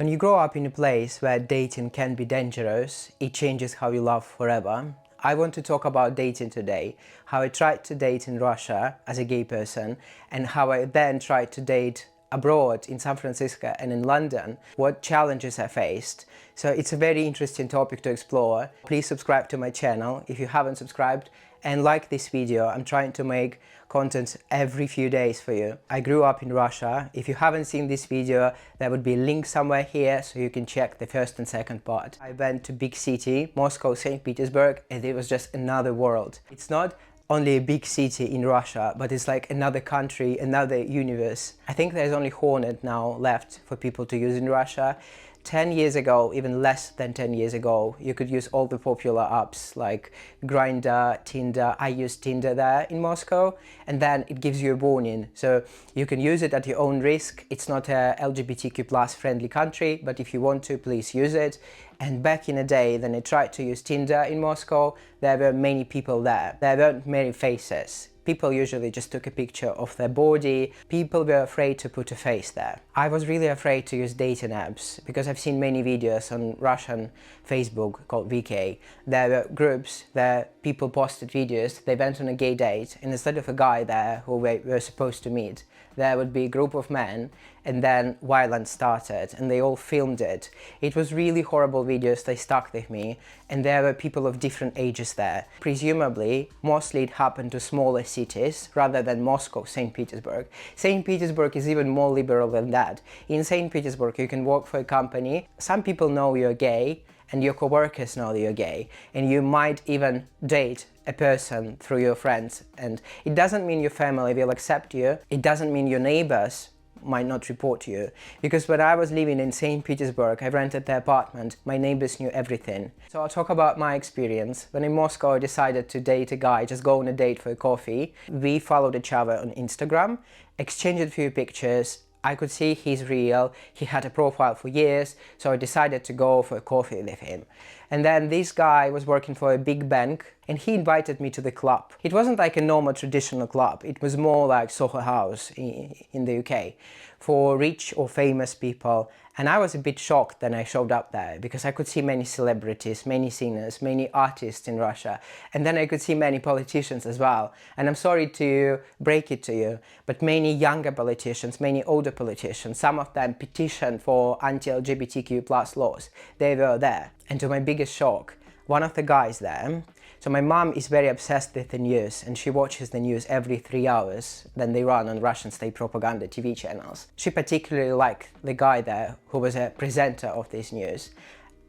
When you grow up in a place where dating can be dangerous, it changes how you love forever. I want to talk about dating today, how I tried to date in Russia as a gay person and how I then tried to date abroad in San Francisco and in London, what challenges I faced. So it's a very interesting topic to explore. Please subscribe to my channel if you haven't subscribed and like this video. I'm trying to make content every few days for you. I grew up in Russia. If you haven't seen this video, there would be a link somewhere here so you can check the first and second part. I went to big city, Moscow, Saint Petersburg, and it was just another world. It's not only a big city in Russia, but it's like another country, another universe. I think there's only Hornet now left for people to use in Russia. 10 years ago, even less than 10 years ago, you could use all the popular apps like Grindr, Tinder. I use Tinder there in Moscow, and then it gives you a warning. So you can use it at your own risk. It's not a LGBTQ+ friendly country, but if you want to, please use it. And back in the day, when I tried to use Tinder in Moscow, there were many people there. There weren't many faces. People usually just took a picture of their body. People were afraid to put a face there. I was really afraid to use dating apps because I've seen many videos on Russian Facebook called VK. There were groups where people posted videos, they went on a gay date, and instead of a guy there who we were supposed to meet, there would be a group of men, and then violence started and they all filmed it. It was really horrible videos, they stuck with me, and there were people of different ages there. Presumably, mostly it happened to smaller cities rather than Moscow, Saint Petersburg. Saint Petersburg is even more liberal than that. In Saint Petersburg you can work for a company, some people know you're gay, and your co-workers know you're gay, and you might even date a person through your friends. And it doesn't mean your family will accept you, it doesn't mean your neighbors might not report you. Because when I was living in St. Petersburg, I rented the apartment, my neighbors knew everything. So I'll talk about my experience. When in Moscow I decided to date a guy, just go on a date for a coffee. We followed each other on Instagram, exchanged a few pictures. I could see he's real, he had a profile for years, so I decided to go for a coffee with him. And then this guy was working for a big bank and he invited me to the club. It wasn't like a normal traditional club, it was more like Soho House in the UK for rich or famous people. And I was a bit shocked when I showed up there because I could see many celebrities, many singers, many artists in Russia, and then I could see many politicians as well. And I'm sorry to break it to you, but many younger politicians, many older politicians, some of them petitioned for anti-LGBTQ+ laws. They were there. And to my biggest shock, one of the guys there, so my mom is very obsessed with the news and she watches the news every 3 hours then they run on Russian state propaganda TV channels. She particularly liked the guy there who was a presenter of this news.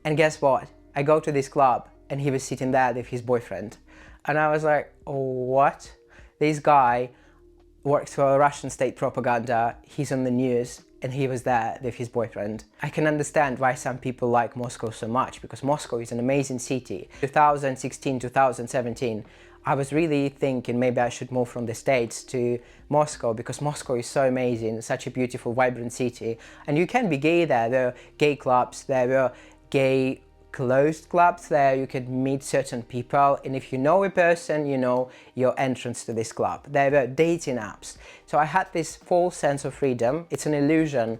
And guess what? I go to this club and he was sitting there with his boyfriend. And I was like, oh, what? This guy works for Russian state propaganda, he's on the news, and he was there with his boyfriend. I can understand why some people like Moscow so much, because Moscow is an amazing city. 2016, 2017, I was really thinking maybe I should move from the States to Moscow because Moscow is so amazing, such a beautiful, vibrant city. And you can be gay there. There are gay clubs, there are gay closed clubs there, you could meet certain people, and if you know a person, you know your entrance to this club. There were dating apps. So I had this false sense of freedom. It's an illusion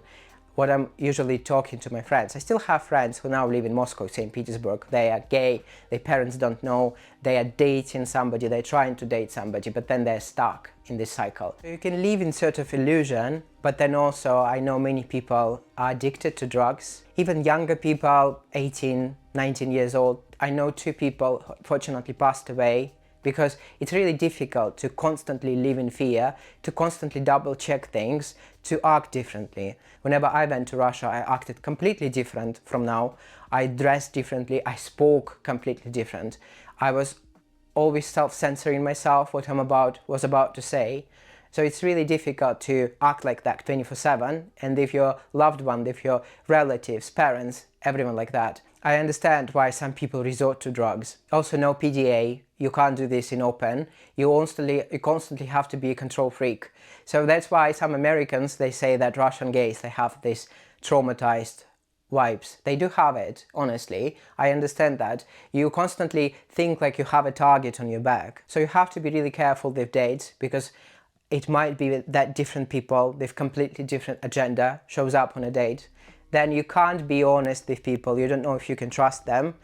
what I'm usually talking to my friends. I still have friends who now live in Moscow, St. Petersburg. They are gay, their parents don't know, they are dating somebody, they're trying to date somebody, but then they're stuck in this cycle. So you can live in sort of illusion, but then also I know many people are addicted to drugs. Even younger people, 18, 19 years old. I know 2 people who fortunately passed away because it's really difficult to constantly live in fear, to constantly double check things, to act differently. Whenever I went to Russia, I acted completely different from now. I dressed differently, I spoke completely different. I was always self-censoring myself what was about to say. So it's really difficult to act like that 24/7, and if your loved one, if your relatives, parents, everyone like that. I understand why some people resort to drugs. Also no PDA, you can't do this in open, you constantly have to be a control freak. So that's why some Americans, they say that Russian gays, they have this traumatized vibes. They do have it, honestly, I understand that. You constantly think like you have a target on your back. So you have to be really careful with dates because it might be that different people with completely different agenda shows up on a date. then you can't be honest with people. You don't know if you can trust them.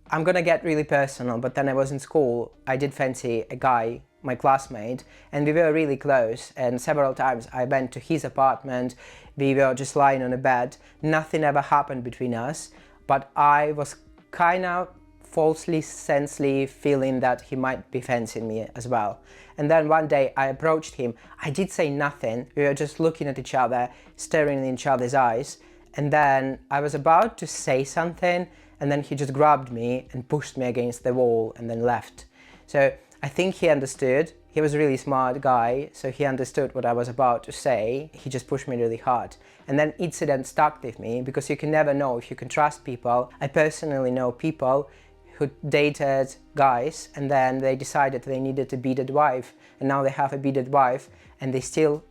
I'm gonna get really personal, but then I was in school, I did fancy a guy, my classmate, and we were really close, and several times I went to his apartment, we were just lying on a bed, nothing ever happened between us, but I was kind of falsely, sensely feeling that he might be fancying me as well. And then one day I approached him, I did say nothing, we were just looking at each other, staring in each other's eyes, and then I was about to say something, and then he just grabbed me and pushed me against the wall and then left. So I think he understood. He was a really smart guy, so he understood what I was about to say. He just pushed me really hard. And that incident stuck with me because you can never know if you can trust people. I personally know people who dated guys and then they decided they needed a beaded wife, and now they have a beaded wife and they still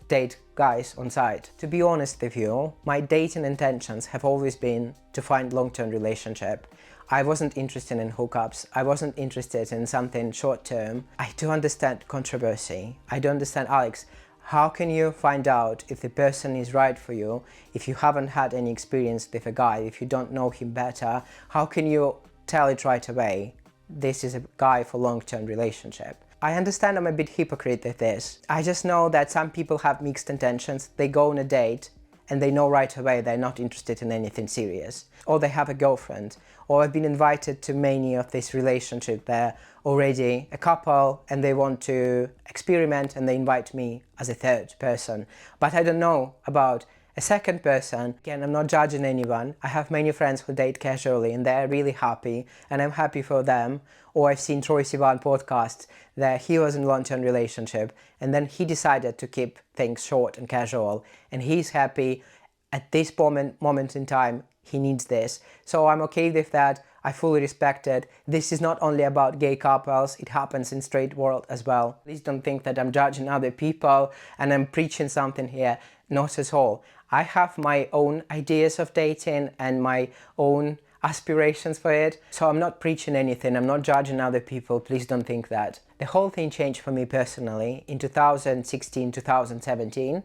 date guys on site. To be honest with you, my dating intentions have always been to find long-term relationship. I wasn't interested in hookups. I wasn't interested in something short-term. I do understand controversy. I do understand, Alex, how can you find out if the person is right for you if you haven't had any experience with a guy, if you don't know him better? How can you tell it right away? This is a guy for long-term relationship. I understand I'm a bit hypocrite with this. I just know that some people have mixed intentions. They go on a date and they know right away they're not interested in anything serious. Or they have a girlfriend. Or I've been invited to many of these relationships. They're already a couple and they want to experiment and they invite me as a third person. But I don't know about a second person. Again, I'm not judging anyone. I have many friends who date casually and they're really happy and I'm happy for them. Or I've seen Troye Sivan podcast that he was in a long-term relationship and then he decided to keep things short and casual and he's happy at this moment in time. He needs this. So I'm okay with that. I fully respect it. This is not only about gay couples, it happens in straight world as well. Please don't think that I'm judging other people and I'm preaching something here. Not at all. I have my own ideas of dating and my own aspirations for it. So I'm not preaching anything. I'm not judging other people. Please don't think that. The whole thing changed for me personally in 2016, 2017.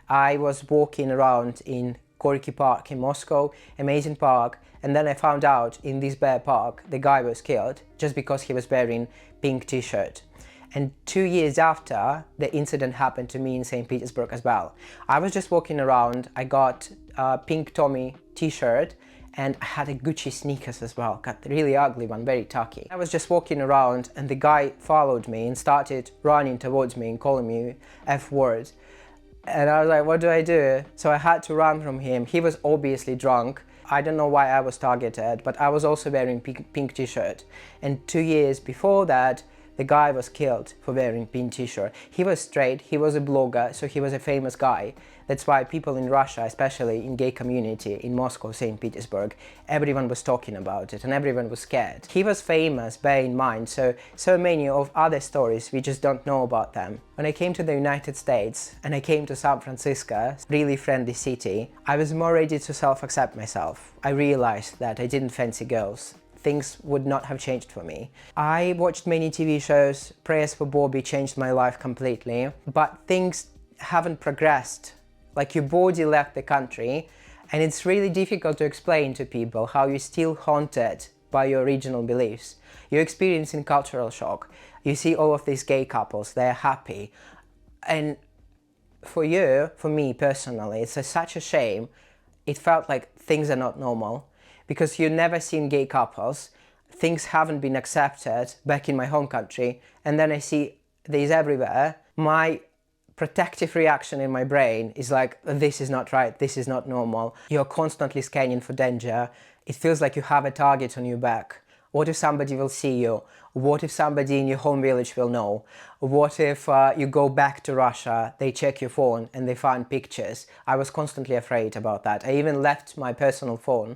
I was walking around in Gorky Park in Moscow, amazing park, and then I found out in this bare park the guy was killed just because he was wearing pink t-shirt. And 2 years after, the incident happened to me in Saint Petersburg as well. I was just walking around, I got a pink Tommy t-shirt and I had a Gucci sneakers as well, got a really ugly one, very tacky. I was just walking around and the guy followed me and started running towards me and calling me F words. And I was like, what do I do? So I had to run from him. He was obviously drunk. I don't know why I was targeted, but I was also wearing pink t-shirt. And 2 years before that, the guy was killed for wearing pink t-shirt. He was straight, he was a blogger, so he was a famous guy. That's why people in Russia, especially in gay community in Moscow, Saint Petersburg, everyone was talking about it and everyone was scared. He was famous, bear in mind, so many of other stories, we just don't know about them. When I came to the United States and I came to San Francisco, really friendly city, I was more ready to self-accept myself. I realized that I didn't fancy girls. Things would not have changed for me. I watched many TV shows, Prayers for Bobby changed my life completely, but things haven't progressed. Like your body left the country and it's really difficult to explain to people how you're still haunted by your original beliefs. You're experiencing cultural shock. You see all of these gay couples, they're happy. And for you, for me personally, it's such a shame. It felt like things are not normal. Because you've never seen gay couples, things haven't been accepted back in my home country, and then I see these everywhere. My protective reaction in my brain is like, this is not right, this is not normal. You're constantly scanning for danger. It feels like you have a target on your back. What if somebody will see you? What if somebody in your home village will know? What if you go back to Russia, they check your phone and they find pictures? I was constantly afraid about that. I even left my personal phone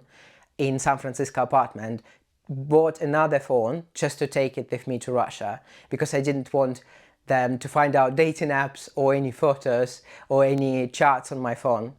in San Francisco apartment, bought another phone just to take it with me to Russia because I didn't want them to find out dating apps or any photos or any chats on my phone.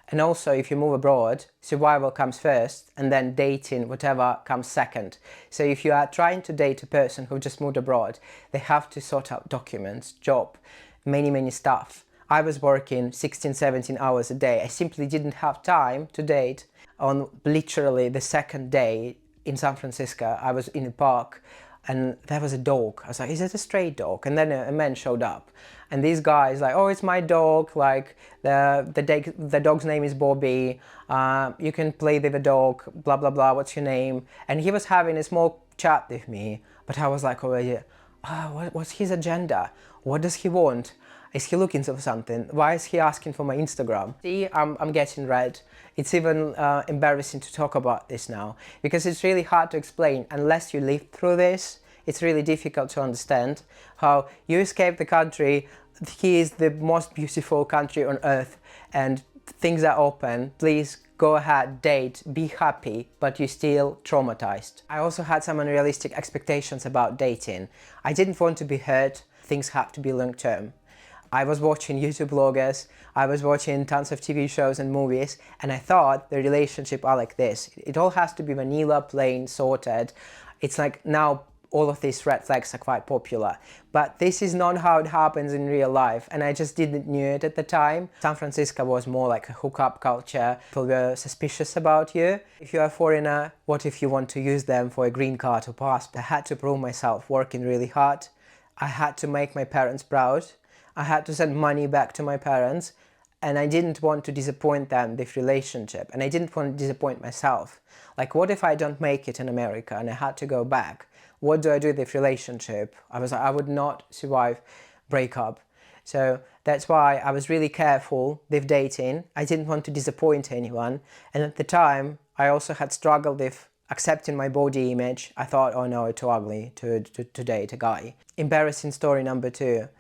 And also, if you move abroad, survival comes first and then dating, whatever, comes second. So if you are trying to date a person who just moved abroad, they have to sort out documents, job, many stuff. I was working 16, 17 hours a day. I simply didn't have time to date. On literally the second day in San Francisco, I was in a park and there was a dog. I was like, is it a stray dog? And then a man showed up. And these guys like, oh, it's my dog. Like the dog's name is Bobby. You can play with the dog, blah, blah, blah. What's your name? And he was having a small chat with me. But I was like already, what's his agenda? What does he want? Is he looking for something? Why is he asking for my Instagram? See, I'm getting red. It's even embarrassing to talk about this now because it's really hard to explain unless you live through this. It's really difficult to understand how you escape the country. He is the most beautiful country on earth and things are open. Please go ahead, date, be happy, but you're still traumatized. I also had some unrealistic expectations about dating. I didn't want to be hurt. Things have to be long term. I was watching YouTube bloggers, I was watching tons of TV shows and movies, and I thought the relationship are like this. It all has to be vanilla, plain, sorted. It's like now all of these red flags are quite popular. But this is not how it happens in real life, and I just didn't know it at the time. San Francisco was more like a hookup culture. People were suspicious about you. If you're a foreigner, what if you want to use them for a green card or passport? I had to prove myself working really hard. I had to make my parents proud. I had to send money back to my parents, and I didn't want to disappoint them with relationship, and I didn't want to disappoint myself. Like, what if I don't make it in America and I had to go back? What do I do with relationship? I was like, I would not survive breakup. So that's why I was really careful with dating. I didn't want to disappoint anyone, and at the time I also had struggled with accepting my body image. I thought, oh no, it's too ugly to date a guy. Embarrassing story number 2.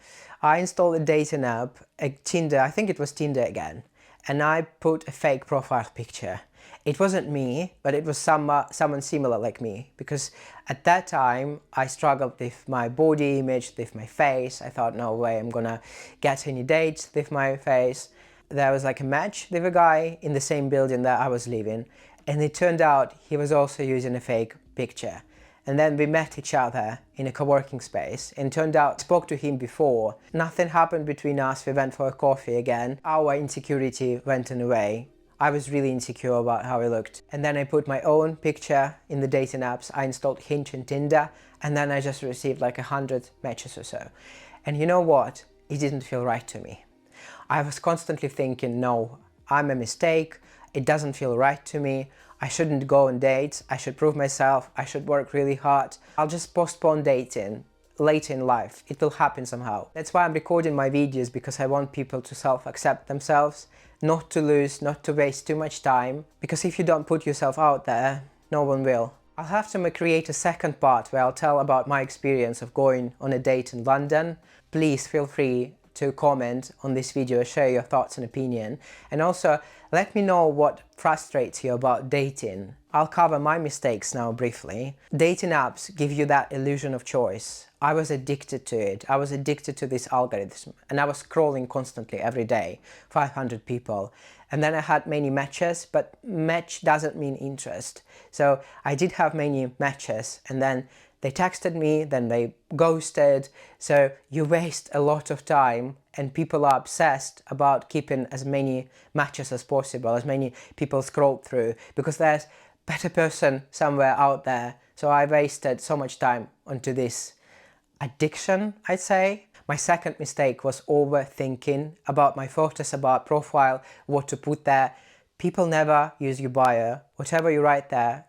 I installed a dating app, Tinder, I think it was Tinder again, and I put a fake profile picture. It wasn't me, but it was someone similar like me, because at that time I struggled with my body image, with my face. I thought, no way I'm gonna get any dates with my face. There was like a match with a guy in the same building that I was living, and it turned out he was also using a fake picture. And then we met each other in a co-working space, and turned out I spoke to him before. Nothing happened between us, we went for a coffee again. Our insecurity went away. I was really insecure about how I looked. And then I put my own picture in the dating apps. I installed Hinge and Tinder, and then I just received like 100 matches or so. And you know what? It didn't feel right to me. I was constantly thinking, no, I'm a mistake. It doesn't feel right to me. I shouldn't go on dates. I should prove myself. I should work really hard. I'll just postpone dating later in life. It will happen somehow. That's why I'm recording my videos, because I want people to self-accept themselves, not to lose, not to waste too much time. Because if you don't put yourself out there, no one will. I'll have to create a second part where I'll tell about my experience of going on a date in London. Please feel free to comment on this video, share your thoughts and opinion, and also let me know what frustrates you about dating. I'll cover my mistakes now briefly. Dating apps give you that illusion of choice. I was addicted to it. I was addicted to this algorithm, and I was scrolling constantly every day, 500 people. And then I had many matches, but match doesn't mean interest. So I did have many matches, and then they texted me, then they ghosted. So you waste a lot of time, and people are obsessed about keeping as many matches as possible, as many people scroll through, because there's a better person somewhere out there. So I wasted so much time onto this addiction, I'd say. My second mistake was overthinking about my photos, about profile, what to put there. People never use your bio. Whatever you write there,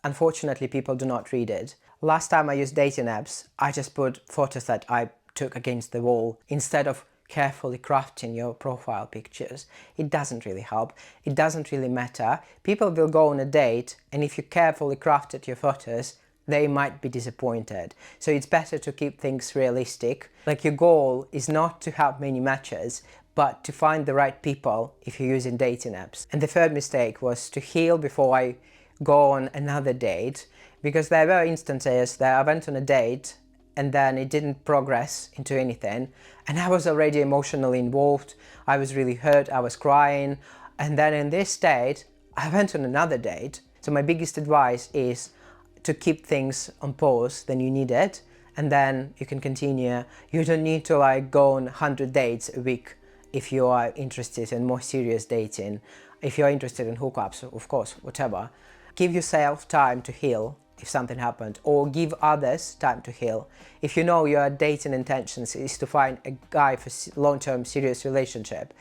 unfortunately, people do not read it. Last time I used dating apps, I just put photos that I took against the wall instead of carefully crafting your profile pictures. It doesn't really help. It doesn't really matter. People will go on a date, and if you carefully crafted your photos, they might be disappointed. So it's better to keep things realistic. Like, your goal is not to have many matches, but to find the right people if you're using dating apps. And the third mistake was to heal before I go on another date, because there were instances that I went on a date and then it didn't progress into anything, and I was already emotionally involved. I was really hurt, I was crying, and then in this state I went on another date. So my biggest advice is to keep things on pause than you need it, and then you can continue. You don't need to like go on 100 dates a week if you are interested in more serious dating, if you're interested in hookups, of course, whatever. Give yourself time to heal if something happened, or give others time to heal. If you know your dating intentions is to find a guy for long-term serious relationship,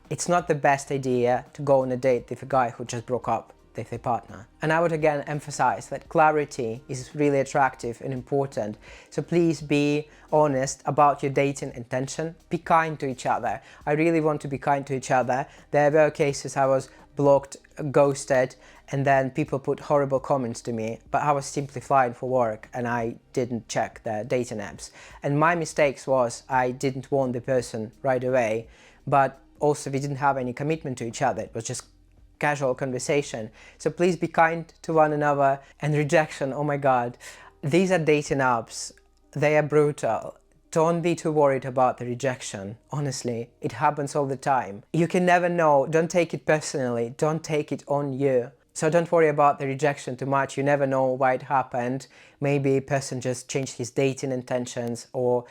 it's not the best idea to go on a date with a guy who just broke up with a partner. And I would again emphasize that clarity is really attractive and important. So please be honest about your dating intention. Be kind to each other. I really want to be kind to each other. There were cases I was blocked, ghosted, and then people put horrible comments to me, but I was simply flying for work and I didn't check the dating apps. And my mistakes was I didn't warn the person right away, but also we didn't have any commitment to each other. It was just casual conversation. So please be kind to one another. And rejection, oh my God, these are dating apps. They are brutal. Don't be too worried about the rejection. Honestly, it happens all the time. You can never know. Don't take it personally. Don't take it on you. So don't worry about the rejection too much. You never know why it happened. Maybe a person just changed his dating intentions, or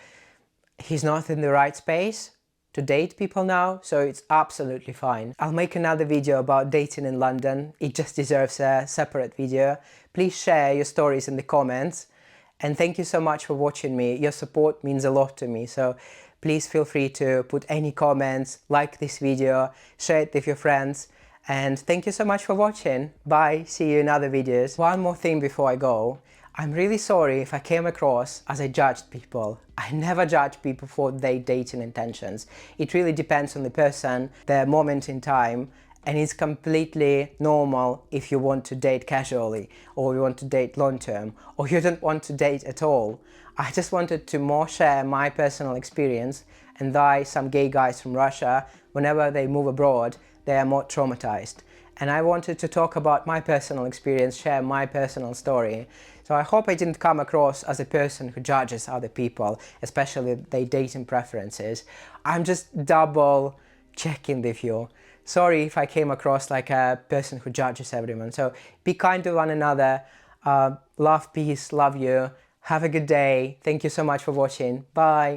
he's not in the right space to date people now, so it's absolutely fine. I'll make another video about dating in London. It just deserves a separate video. Please share your stories in the comments. And thank you so much for watching me. Your support means a lot to me, so please feel free to put any comments, like this video, share it with your friends. And thank you so much for watching. Bye, see you in other videos. One more thing before I go. I'm really sorry if I came across as I judged people. I never judge people for their dating intentions. It really depends on the person, their moment in time, and it's completely normal if you want to date casually, or you want to date long-term, or you don't want to date at all. I just wanted to more share my personal experience, and why some gay guys from Russia, whenever they move abroad, they are more traumatized. And I wanted to talk about my personal experience, share my personal story. So I hope I didn't come across as a person who judges other people, especially their dating preferences. I'm just double checking with you. Sorry if I came across like a person who judges everyone. So be kind to one another. Love, peace, love you. Have a good day. Thank you so much for watching. Bye.